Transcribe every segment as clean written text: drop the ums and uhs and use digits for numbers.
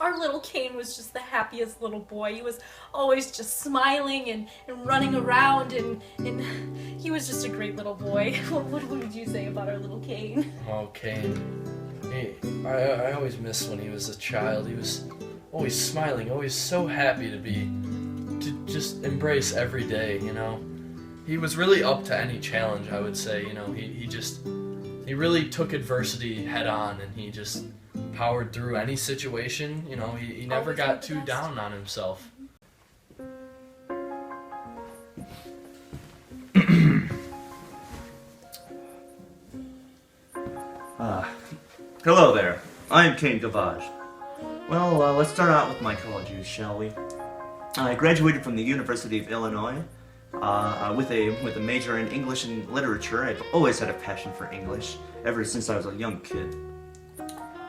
our little Kane was just the happiest little boy. He was always just smiling and running around, and he was just a great little boy. What would you say about our little Kane? Oh, Kane. I always miss when he was a child. He was always smiling, always so happy to just embrace every day, you know. He was really up to any challenge, I would say, you know. He really took adversity head on, and he just powered through any situation, you know. He never got too down on himself. Hello there. I am Kane Kovaj. Well, let's start out with my college years, shall we? I graduated from the University of Illinois with a major in English and literature. I've always had a passion for English ever since I was a young kid.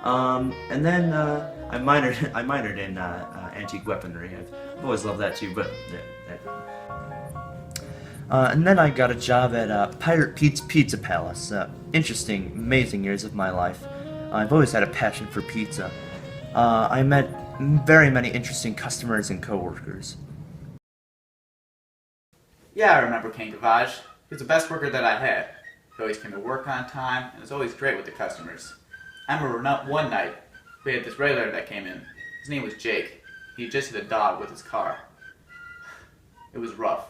And then I minored in antique weaponry. I've always loved that too. But and then I got a job at Pirate Pete's Pizza Palace. Interesting, amazing years of my life. I've always had a passion for pizza. I met very many interesting customers and coworkers. Yeah, I remember Kane Kovaj. He was the best worker that I had. He always came to work on time and was always great with the customers. I remember one night, we had this regular that came in. His name was Jake. He just hit a dog with his car. It was rough.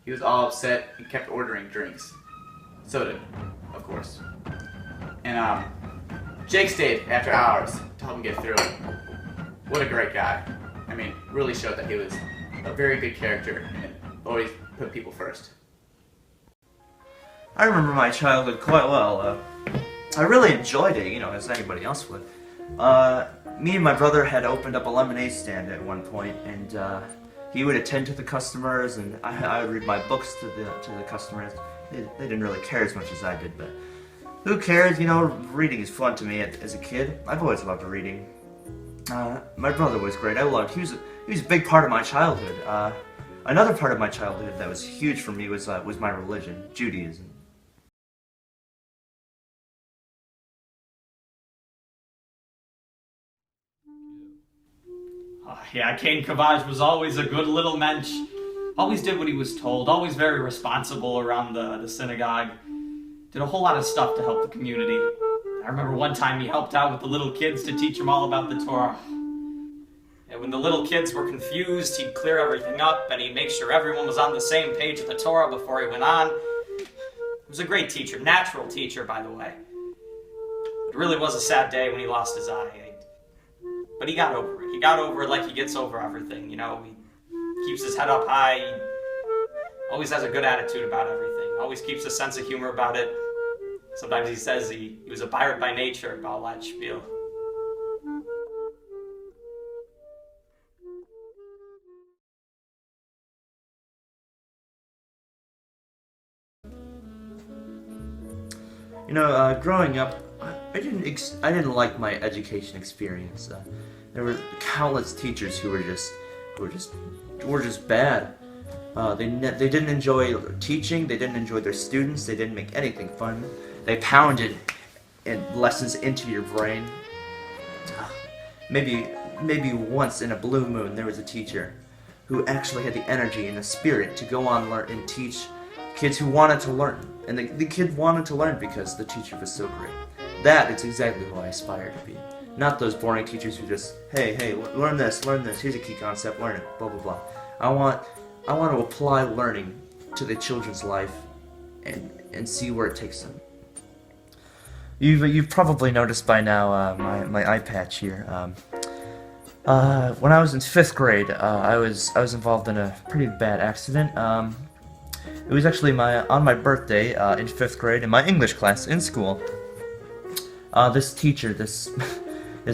He was all upset and kept ordering drinks. So did, of course. And Jake stayed after hours to help him get through it. What a great guy. I mean, really showed that he was a very good character and always put people first. I remember my childhood quite well. I really enjoyed it, you know, as anybody else would. Me and my brother had opened up a lemonade stand at one point, and he would attend to the customers, and I would read my books to the customers. They didn't really care as much as I did, but who cares? You know, reading is fun to me as a kid. I've always loved reading. My brother was great. He was a big part of my childhood. Another part of my childhood that was huge for me was my religion, Judaism. Yeah, Kane Kovaj was always a good little mensch. Always did what he was told. Always very responsible around the synagogue. Did a whole lot of stuff to help the community. I remember one time he helped out with the little kids to teach them all about the Torah. And when the little kids were confused, he'd clear everything up and he'd make sure everyone was on the same page with the Torah before he went on. He was a great teacher, natural teacher, by the way. It really was a sad day when he lost his eye. But he got over it. He got over it like he gets over everything, you know. He keeps his head up high. He always has a good attitude about everything. Always keeps a sense of humor about it. Sometimes he says he was a pirate by nature, and all that spiel. You know, growing up, I didn't like my education experience. There were countless teachers who were just bad. They didn't enjoy teaching. They didn't enjoy their students. They didn't make anything fun. They pounded lessons into your brain. Maybe once in a blue moon there was a teacher who actually had the energy and the spirit to go on and teach kids who wanted to learn. And the kid wanted to learn because the teacher was so great. That is exactly who I aspire to be. Not those boring teachers who just, hey, learn this, here's a key concept, learn it, blah, blah, blah. I want to apply learning to the children's life and see where it takes them. You've probably noticed by now my eye patch here. When I was in 5th grade, I was involved in a pretty bad accident. It was actually on my birthday in 5th grade in my English class in school. This teacher, this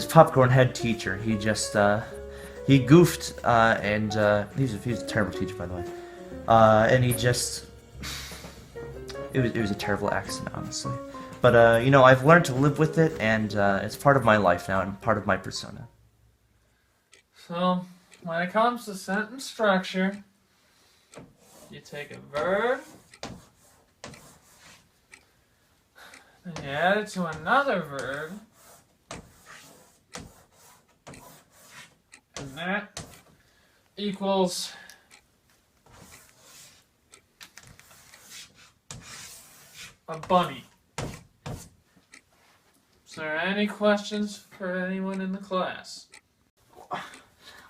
popcorn head teacher, he goofed and he was a terrible teacher, by the way. And it was a terrible accident, honestly. But you know, I've learned to live with it, and it's part of my life now and part of my persona. So, when it comes to sentence structure, you take a verb, then you add it to another verb, that equals a bunny. Is there any questions for anyone in the class?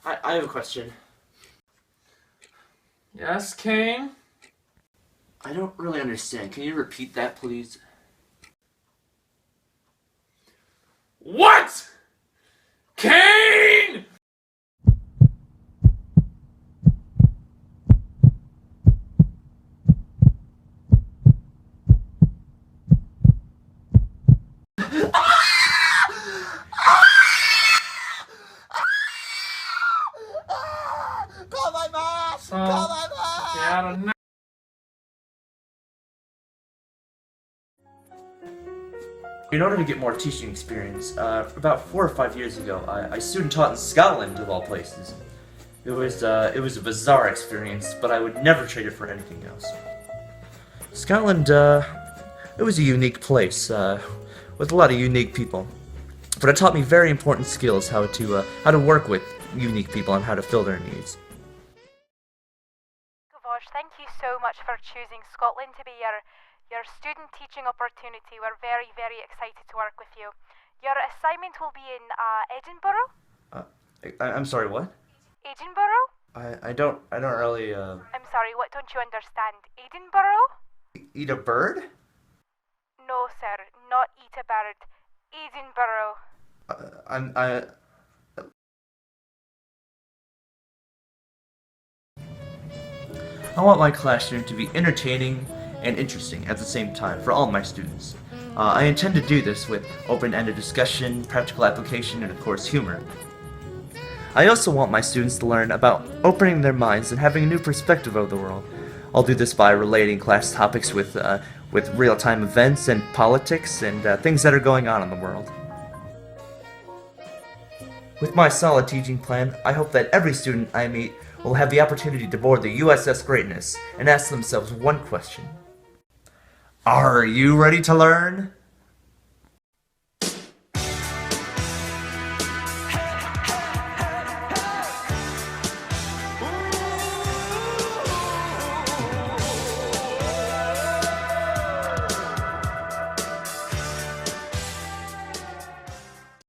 I have a question. Yes, Kane? I don't really understand. Can you repeat that, please? What? Kane! Call my mom! So, Call my mom! get out of now. In order to get more teaching experience, about 4 or 5 years ago, I student taught in Scotland, of all places. It was a bizarre experience, but I would never trade it for anything else. Scotland, it was a unique place, with a lot of unique people. But it taught me very important skills, how to work with unique people and how to fill their needs. Kovaj, thank you so much for choosing Scotland to be your student teaching opportunity. We're very, very excited to work with you. Your assignment will be in Edinburgh. I'm sorry, what? Edinburgh? I don't really, I'm sorry, what don't you understand? Edinburgh? eat a bird? No, sir, not eat a bird. Edinburgh. I want my classroom to be entertaining and interesting at the same time for all my students. I intend to do this with open-ended discussion, practical application, and of course humor. I also want my students to learn about opening their minds and having a new perspective of the world. I'll do this by relating class topics with real-time events and politics and things that are going on in the world. With my solid teaching plan, I hope that every student I meet will have the opportunity to board the USS Greatness and ask themselves one question. Are you ready to learn?